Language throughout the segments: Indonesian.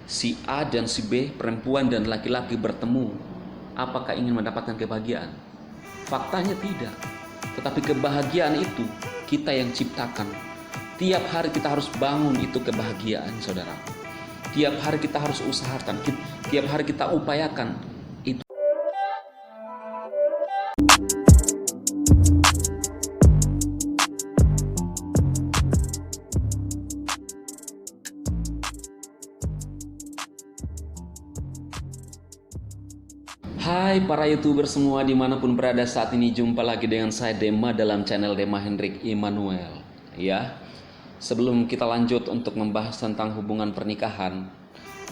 si A dan si B, perempuan dan laki-laki bertemu, apakah ingin mendapatkan kebahagiaan? Faktanya tidak. Tetapi kebahagiaan itu kita yang ciptakan. Tiap hari kita harus bangun itu kebahagiaan, saudara. Tiap hari kita harus usahakan, tiap hari kita upayakan itu. Hai para YouTuber semua dimanapun berada saat ini, jumpa lagi dengan saya Dema dalam channel Dema Hendrik Immanuel. Ya, sebelum kita lanjut untuk membahas tentang hubungan pernikahan,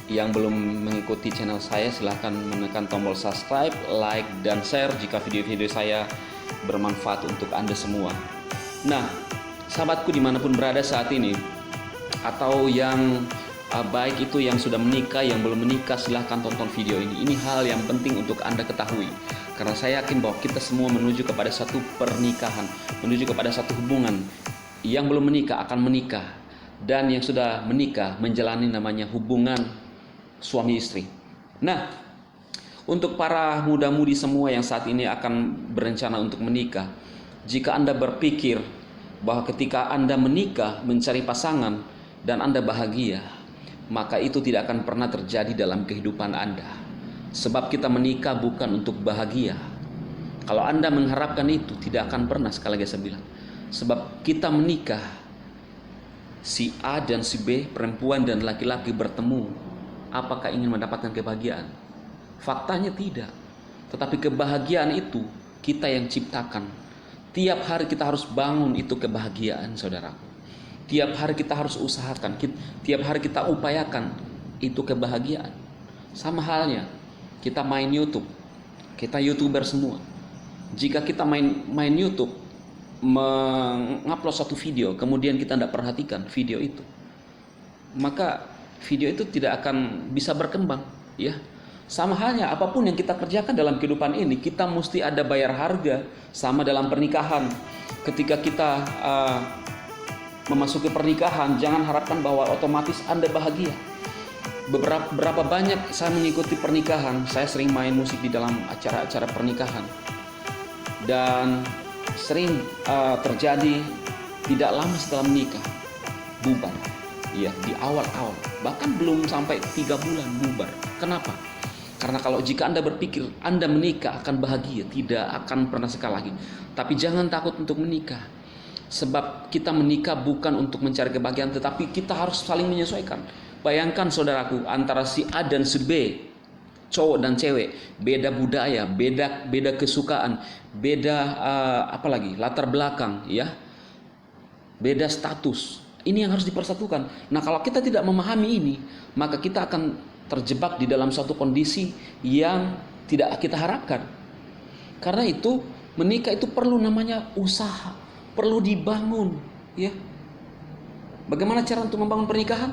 yang belum mengikuti channel saya silahkan menekan tombol subscribe, like, dan share jika video-video saya bermanfaat untuk Anda semua. Nah, sahabatku dimanapun berada saat ini, atau yang baik itu yang sudah menikah, yang belum menikah, silahkan tonton video ini. Ini hal yang penting untuk Anda ketahui, karena saya yakin bahwa kita semua menuju kepada satu pernikahan, menuju kepada satu hubungan. Yang belum menikah akan menikah, dan yang sudah menikah menjalani namanya hubungan suami istri. Nah, untuk para muda-mudi semua yang saat ini akan berencana untuk menikah, jika Anda berpikir bahwa ketika Anda menikah mencari pasangan dan Anda bahagia, maka itu tidak akan pernah terjadi dalam kehidupan Anda. Sebab kita menikah bukan untuk bahagia. Kalau Anda mengharapkan itu, tidak akan pernah, sekali lagi saya bilang. Sebab kita menikah, si A dan si B, perempuan dan laki-laki bertemu, apakah ingin mendapatkan kebahagiaan? Faktanya tidak. Tetapi kebahagiaan itu kita yang ciptakan. Tiap hari kita harus bangun itu kebahagiaan, saudaraku. Tiap hari kita harus usahakan, tiap hari kita upayakan itu kebahagiaan. Sama halnya kita main YouTube, kita YouTuber semua. Jika kita main YouTube, mengupload satu video, kemudian kita tidak perhatikan video itu, maka video itu tidak akan bisa berkembang, ya. Sama halnya apapun yang kita kerjakan dalam kehidupan ini, kita mesti ada bayar harga. Sama dalam pernikahan, ketika kita memasuki pernikahan, jangan harapkan bahwa otomatis Anda bahagia. Berapa banyak saya mengikuti pernikahan, saya sering main musik di dalam acara-acara pernikahan, dan sering terjadi tidak lama setelah menikah bubar, ya, di awal-awal, bahkan belum sampai 3 bulan bubar. Kenapa? Karena kalau jika Anda berpikir Anda menikah akan bahagia, tidak akan pernah sekali lagi. Tapi jangan takut untuk menikah. Sebab kita menikah bukan untuk mencari kebahagiaan, tetapi kita harus saling menyesuaikan. Bayangkan saudaraku, antara si A dan si B, cowok dan cewek, beda budaya, beda kesukaan, beda apalagi latar belakang, ya, beda status. Ini yang harus dipersatukan. Nah, kalau kita tidak memahami ini, maka kita akan terjebak di dalam suatu kondisi yang tidak kita harapkan. Karena itu menikah itu perlu namanya usaha, perlu dibangun, ya. Bagaimana cara untuk membangun pernikahan?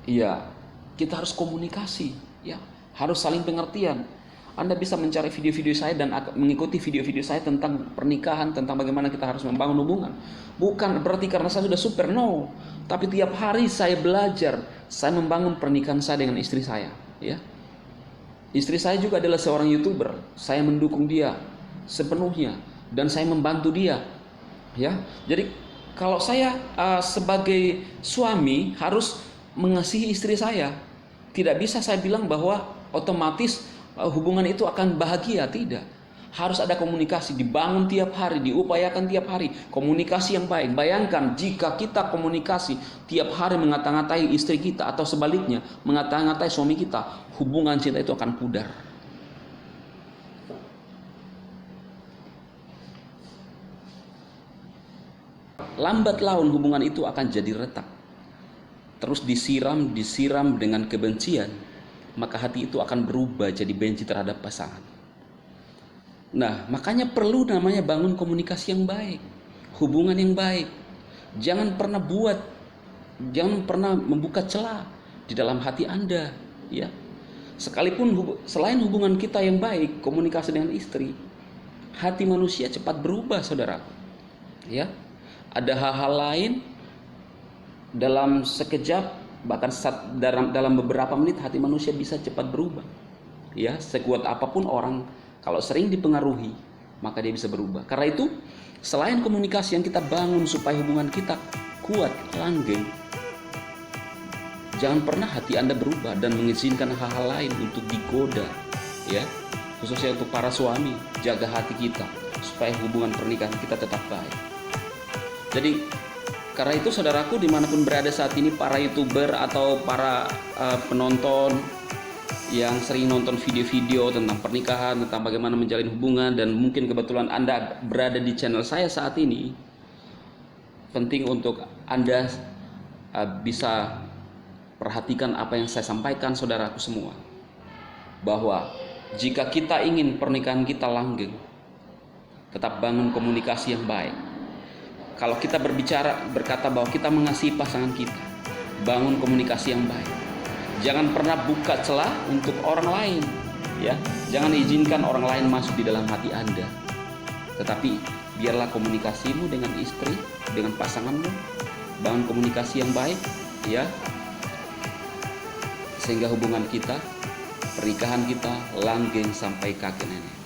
Ya, kita harus komunikasi, ya, harus saling pengertian. Anda bisa mencari video-video saya dan mengikuti video-video saya tentang pernikahan, tentang bagaimana kita harus membangun hubungan. Bukan berarti karena saya sudah super, no. Tapi tiap hari saya belajar, saya membangun pernikahan saya dengan istri saya, ya. Istri saya juga adalah seorang YouTuber. Saya mendukung dia sepenuhnya dan saya membantu dia. Ya, jadi kalau saya sebagai suami harus mengasihi istri saya. Tidak bisa saya bilang bahwa otomatis hubungan itu akan bahagia, tidak. Harus ada komunikasi, dibangun tiap hari, diupayakan tiap hari, komunikasi yang baik. Bayangkan jika kita komunikasi tiap hari mengata-ngatai istri kita, atau sebaliknya mengata-ngatai suami kita, hubungan cinta itu akan pudar. Lambat laun hubungan itu akan jadi retak. Terus disiram dengan kebencian, maka hati itu akan berubah jadi benci terhadap pasangan. Nah, makanya perlu namanya bangun komunikasi yang baik, hubungan yang baik. Jangan pernah membuka celah di dalam hati Anda, ya. Sekalipun selain hubungan kita yang baik, komunikasi dengan istri, hati manusia cepat berubah, saudara. Ya. Ada hal-hal lain dalam sekejap Bahkan dalam beberapa menit hati manusia bisa cepat berubah. Ya, sekuat apapun orang, kalau sering dipengaruhi, maka dia bisa berubah. Karena itu, selain komunikasi yang kita bangun supaya hubungan kita kuat, langgeng, jangan pernah hati Anda berubah dan mengizinkan hal-hal lain untuk digoda. Ya, khususnya untuk para suami, jaga hati kita supaya hubungan pernikahan kita tetap baik. Jadi karena itu saudaraku, dimanapun berada saat ini, para YouTuber atau para penonton yang sering nonton video-video tentang pernikahan, tentang bagaimana menjalin hubungan, dan mungkin kebetulan Anda berada di channel saya saat ini, penting untuk Anda bisa perhatikan apa yang saya sampaikan, saudaraku semua, bahwa jika kita ingin pernikahan kita langgeng, tetap bangun komunikasi yang baik. Kalau kita berkata bahwa kita mengasihi pasangan kita, bangun komunikasi yang baik. Jangan pernah buka celah untuk orang lain, ya. Jangan izinkan orang lain masuk di dalam hati Anda. Tetapi biarlah komunikasimu dengan istri, dengan pasanganmu, bangun komunikasi yang baik, ya. Sehingga hubungan kita, pernikahan kita langgeng sampai kakek nenek.